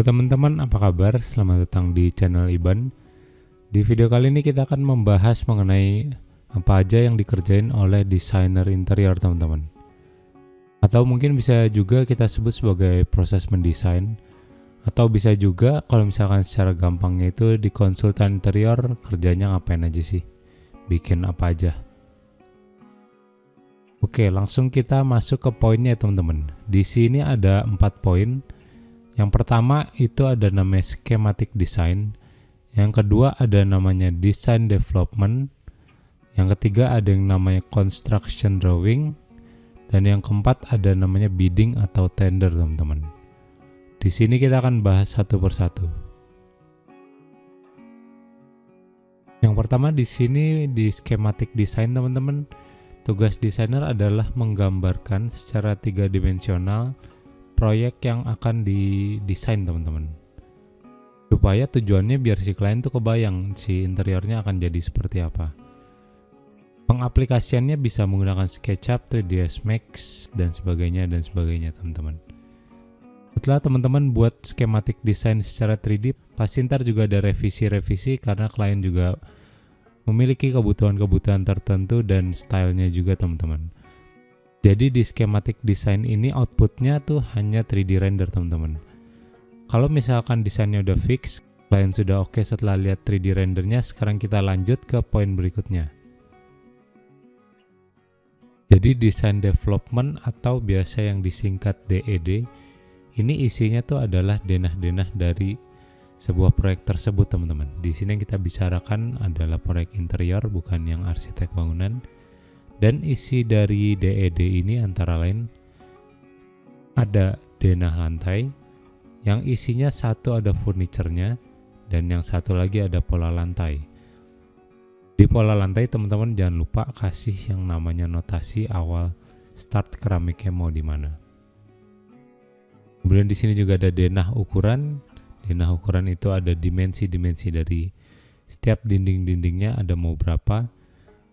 Halo teman-teman, apa kabar? Selamat datang di channel Iban. Di video kali ini kita akan membahas mengenai apa aja yang dikerjain oleh desainer interior teman-teman. Atau mungkin bisa juga kita sebut sebagai proses mendesain. Atau bisa juga kalau misalkan secara gampangnya itu di konsultan interior kerjanya ngapain aja sih? Bikin apa aja? Oke, langsung kita masuk ke poinnya teman-teman. Di sini ada 4 poin. Yang pertama itu ada namanya schematic design. Yang kedua ada namanya design development. Yang ketiga ada yang namanya construction drawing. Dan yang keempat ada namanya bidding atau tender teman-teman. Di sini kita akan bahas satu persatu. Yang pertama di sini di schematic design teman-teman. Tugas desainer adalah menggambarkan secara 3-dimensional proyek yang akan didesain teman-teman. Supaya tujuannya biar si klien tuh kebayang si interiornya akan jadi seperti apa. Pengaplikasiannya bisa menggunakan SketchUp, 3ds Max, dan sebagainya teman-teman. Setelah teman-teman buat schematic design secara 3D, pasti ntar juga ada revisi-revisi karena klien juga memiliki kebutuhan-kebutuhan tertentu dan stylenya juga teman-teman. Jadi di schematic design ini outputnya tuh hanya 3D render teman-teman. Kalau misalkan desainnya udah fix, klien sudah oke setelah lihat 3D rendernya, sekarang kita lanjut ke poin berikutnya. Jadi design development atau biasa yang disingkat DED, ini isinya tuh adalah denah-denah dari sebuah proyek tersebut teman-teman. Di sini yang kita bicarakan adalah proyek interior, bukan yang arsitek bangunan. Dan isi dari DED ini antara lain ada denah lantai, yang isinya satu ada furniturnya, dan yang satu lagi ada pola lantai. Di pola lantai teman-teman jangan lupa kasih yang namanya notasi awal start keramiknya mau di mana. Kemudian di sini juga ada denah ukuran. Denah ukuran itu ada dimensi-dimensi dari setiap dinding-dindingnya ada mau berapa,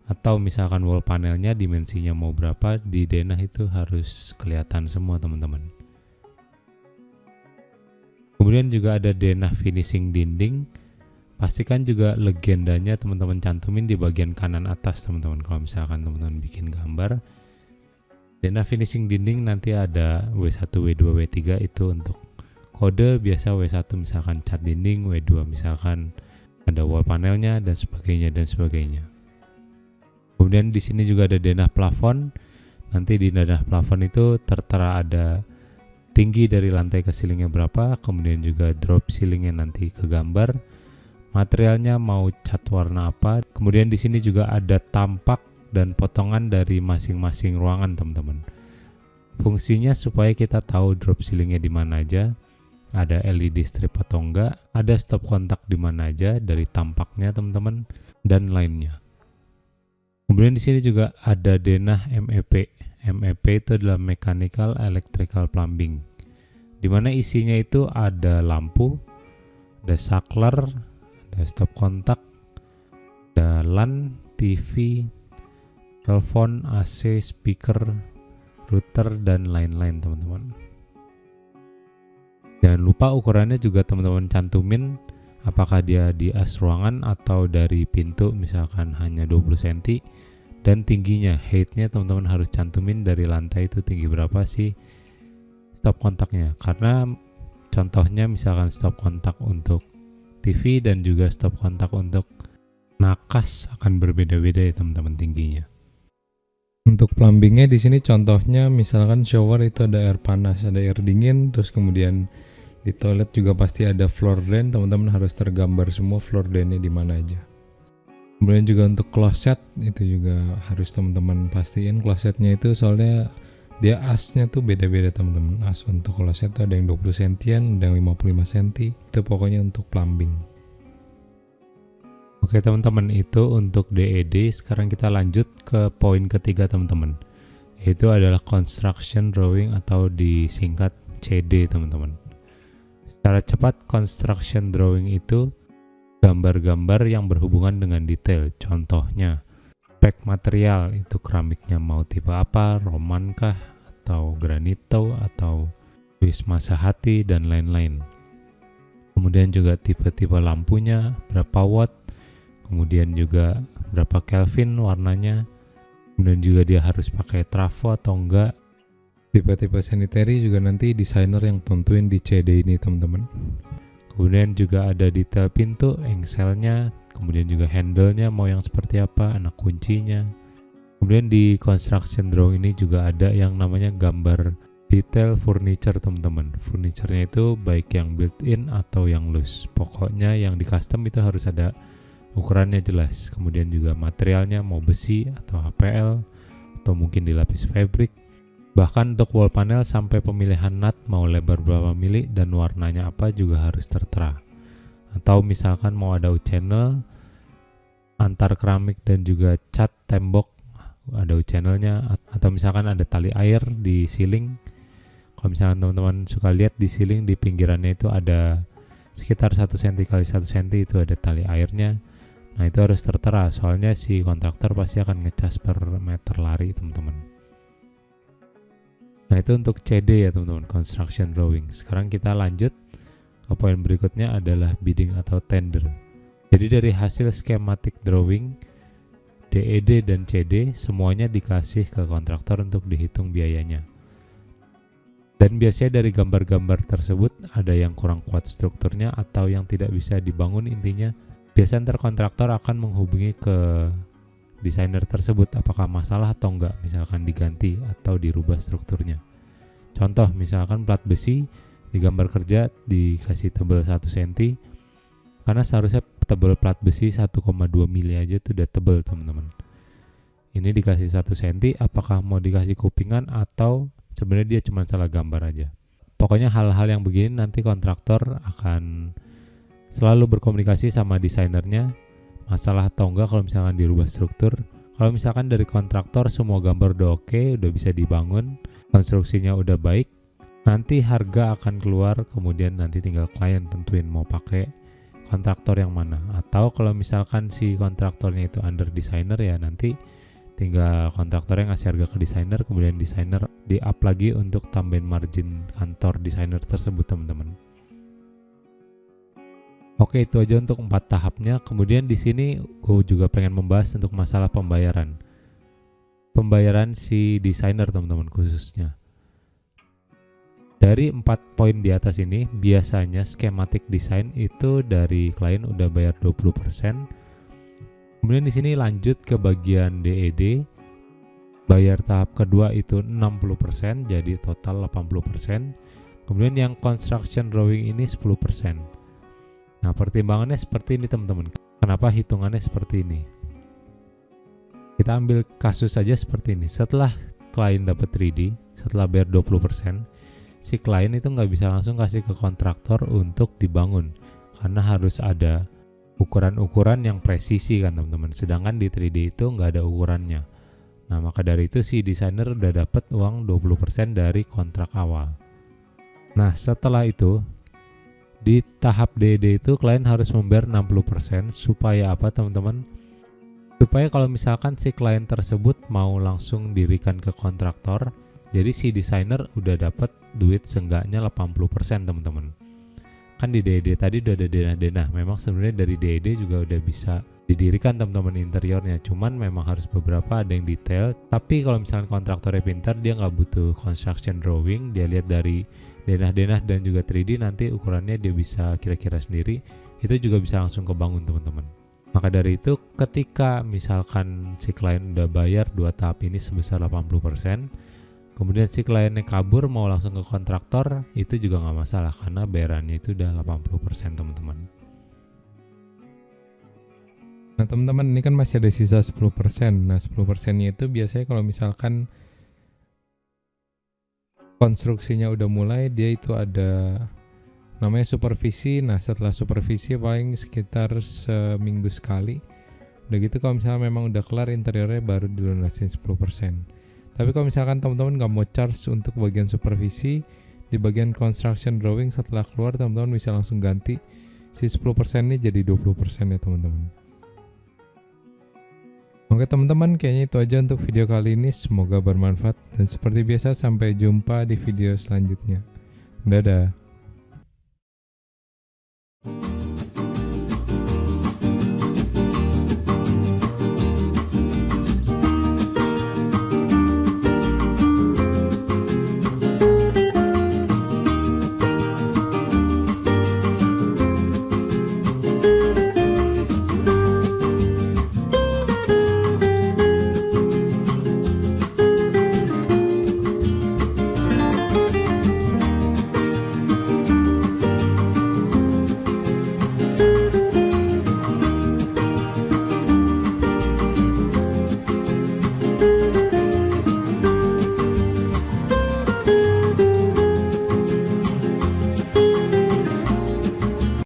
atau misalkan wall panelnya dimensinya mau berapa, di denah itu harus kelihatan semua teman-teman. Kemudian juga ada denah finishing dinding. Pastikan juga legendanya teman-teman cantumin di bagian kanan atas teman-teman. Kalau misalkan teman-teman bikin gambar, denah finishing dinding nanti ada W1, W2, W3 itu untuk kode biasa, W1 misalkan cat dinding, W2 misalkan ada wall panelnya dan sebagainya. Kemudian di sini juga ada denah plafon. Nanti di denah plafon itu tertera ada tinggi dari lantai ke ceilingnya berapa, kemudian juga drop ceilingnya nanti ke gambar. Materialnya mau cat warna apa. Kemudian di sini juga ada tampak dan potongan dari masing-masing ruangan teman-teman. Fungsinya supaya kita tahu drop ceilingnya di mana aja. Ada LED strip atau enggak, ada stop kontak di mana aja dari tampaknya teman-teman, dan lainnya. Kemudian di sini juga ada denah MEP. MEP itu adalah Mechanical Electrical Plumbing, di mana isinya itu ada lampu, ada saklar, ada stop kontak, ada LAN, TV, telepon, AC, speaker, router, dan lain-lain teman-teman. Jangan lupa ukurannya juga teman-teman cantumin apakah dia di as ruangan atau dari pintu misalkan hanya 20 cm, dan tingginya, heightnya teman-teman harus cantumin dari lantai itu tinggi berapa sih stop kontaknya, karena contohnya misalkan stop kontak untuk TV dan juga stop kontak untuk nakas akan berbeda-beda ya teman-teman tingginya. Untuk plumbingnya di sini contohnya misalkan shower itu ada air panas, ada air dingin, terus kemudian di toilet juga pasti ada floor drain, teman-teman harus tergambar semua floor drainnya di mana aja. Kemudian juga untuk closet itu juga harus teman-teman pastiin closetnya itu, soalnya dia asnya tuh beda-beda teman-teman. As untuk closet tuh ada yang 20 cm, ada yang 55 cm, itu pokoknya untuk plumbing. Oke teman-teman, itu untuk DED. Sekarang kita lanjut ke poin ketiga teman-teman, yaitu adalah construction drawing atau disingkat CD teman-teman. Secara cepat, construction drawing itu gambar-gambar yang berhubungan dengan detail. Contohnya spek material, itu keramiknya mau tipe apa, Roman kah, atau granito, atau Swiss Masahati, dan lain-lain. kemudian juga tipe-tipe lampunya, berapa watt, kemudian juga berapa Kelvin warnanya, kemudian juga dia harus pakai trafo atau enggak. Tipe-tipe sanitary juga nanti desainer yang tentuin di CD ini teman-teman. Kemudian juga ada detail pintu, engselnya, kemudian juga handle-nya mau yang seperti apa, anak kuncinya. Kemudian di construction drawing ini juga ada yang namanya gambar detail furniture teman-teman. Furniture-nya itu baik yang built-in atau yang loose. Pokoknya yang di custom itu harus ada ukurannya jelas. Kemudian juga materialnya mau besi atau HPL atau mungkin dilapis fabric. Bahkan untuk wall panel sampai pemilihan nut mau lebar berapa mili dan warnanya apa juga harus tertera. Atau misalkan mau ada U-channel antar keramik dan juga cat tembok, ada U-channelnya, atau misalkan ada tali air di ceiling. Kalau misalkan teman-teman suka lihat di ceiling di pinggirannya itu ada sekitar 1 cm x 1 cm itu ada tali airnya. Nah itu harus tertera, soalnya si kontraktor pasti akan ngecas per meter lari teman-teman. Nah itu untuk CD ya teman-teman, construction drawing. Sekarang kita lanjut ke poin berikutnya adalah bidding atau tender. Jadi dari hasil schematic drawing, DED dan CD semuanya dikasih ke kontraktor untuk dihitung biayanya. Dan biasanya dari gambar-gambar tersebut ada yang kurang kuat strukturnya atau yang tidak bisa dibangun intinya. Biasanya kontraktor akan menghubungi ke desainer tersebut apakah masalah atau enggak, misalkan diganti atau dirubah strukturnya. Contoh misalkan plat besi di gambar kerja dikasih tebal 1 cm, karena seharusnya tebal plat besi 1,2 mili aja itu udah tebal teman-teman. Ini dikasih 1 cm, apakah mau dikasih kupingan atau sebenarnya dia cuma salah gambar aja. Pokoknya hal-hal yang begini nanti kontraktor akan selalu berkomunikasi sama desainernya, masalah atau enggak kalau misalkan dirubah struktur. Kalau misalkan dari kontraktor semua gambar udah oke, udah bisa dibangun, konstruksinya udah baik, nanti harga akan keluar, kemudian nanti tinggal klien tentuin mau pakai kontraktor yang mana. Atau kalau misalkan si kontraktornya itu under designer ya nanti tinggal kontraktor yang ngasih harga ke desainer, kemudian desainer di up lagi untuk tambahin margin kantor desainer tersebut teman-teman. Oke, itu aja untuk 4 tahapnya. Kemudian di sini gue juga pengen membahas untuk masalah pembayaran. Pembayaran si desainer teman-teman khususnya. Dari 4 poin di atas ini, biasanya schematic design itu dari klien udah bayar 20%. Kemudian di sini lanjut ke bagian DED. Bayar tahap kedua itu 60%, jadi total 80%. Kemudian yang construction drawing ini 10%. Nah, pertimbangannya seperti ini teman-teman. Kenapa hitungannya seperti ini? Kita ambil kasus saja seperti ini. Setelah klien dapat 3D, setelah bayar 20%, si klien itu nggak bisa langsung kasih ke kontraktor untuk dibangun karena harus ada ukuran-ukuran yang presisi kan teman-teman, sedangkan di 3D itu nggak ada ukurannya. Nah maka dari itu si desainer udah dapat uang 20% dari kontrak awal. Nah setelah itu di tahap DD itu klien harus membayar 60% supaya apa teman-teman? Supaya kalau misalkan si klien tersebut mau langsung dirikan ke kontraktor, jadi si desainer udah dapat duit seenggaknya 80% teman-teman. Kan di DED tadi udah ada denah-denah. Memang sebenarnya dari DED juga udah bisa didirikan teman-teman interiornya. Cuman memang harus beberapa ada yang detail. Tapi kalau misalnya kontraktornya pintar, dia nggak butuh construction drawing. Dia lihat dari denah-denah dan juga 3D nanti ukurannya dia bisa kira-kira sendiri. Itu juga bisa langsung kebangun teman-teman. Maka dari itu ketika misalkan si klien udah bayar 2 tahap ini sebesar 80%, kemudian si kliennya kabur mau langsung ke kontraktor, itu juga nggak masalah karena bayarannya itu udah 80% teman-teman. Nah teman-teman, ini kan masih ada sisa 10%. Nah 10%-nya itu biasanya kalau misalkan konstruksinya udah mulai, dia itu ada namanya supervisi. Nah setelah supervisi paling sekitar seminggu sekali. Udah gitu kalau misalnya memang udah kelar interiornya baru dilunasin 10%. Tapi kalau misalkan teman-teman nggak mau charge untuk bagian supervisi, di bagian construction drawing setelah keluar teman-teman bisa langsung ganti si 10% ini jadi 20% ya teman-teman. Oke teman-teman, kayaknya itu aja untuk video kali ini. Semoga bermanfaat dan seperti biasa sampai jumpa di video selanjutnya. Dadah. you.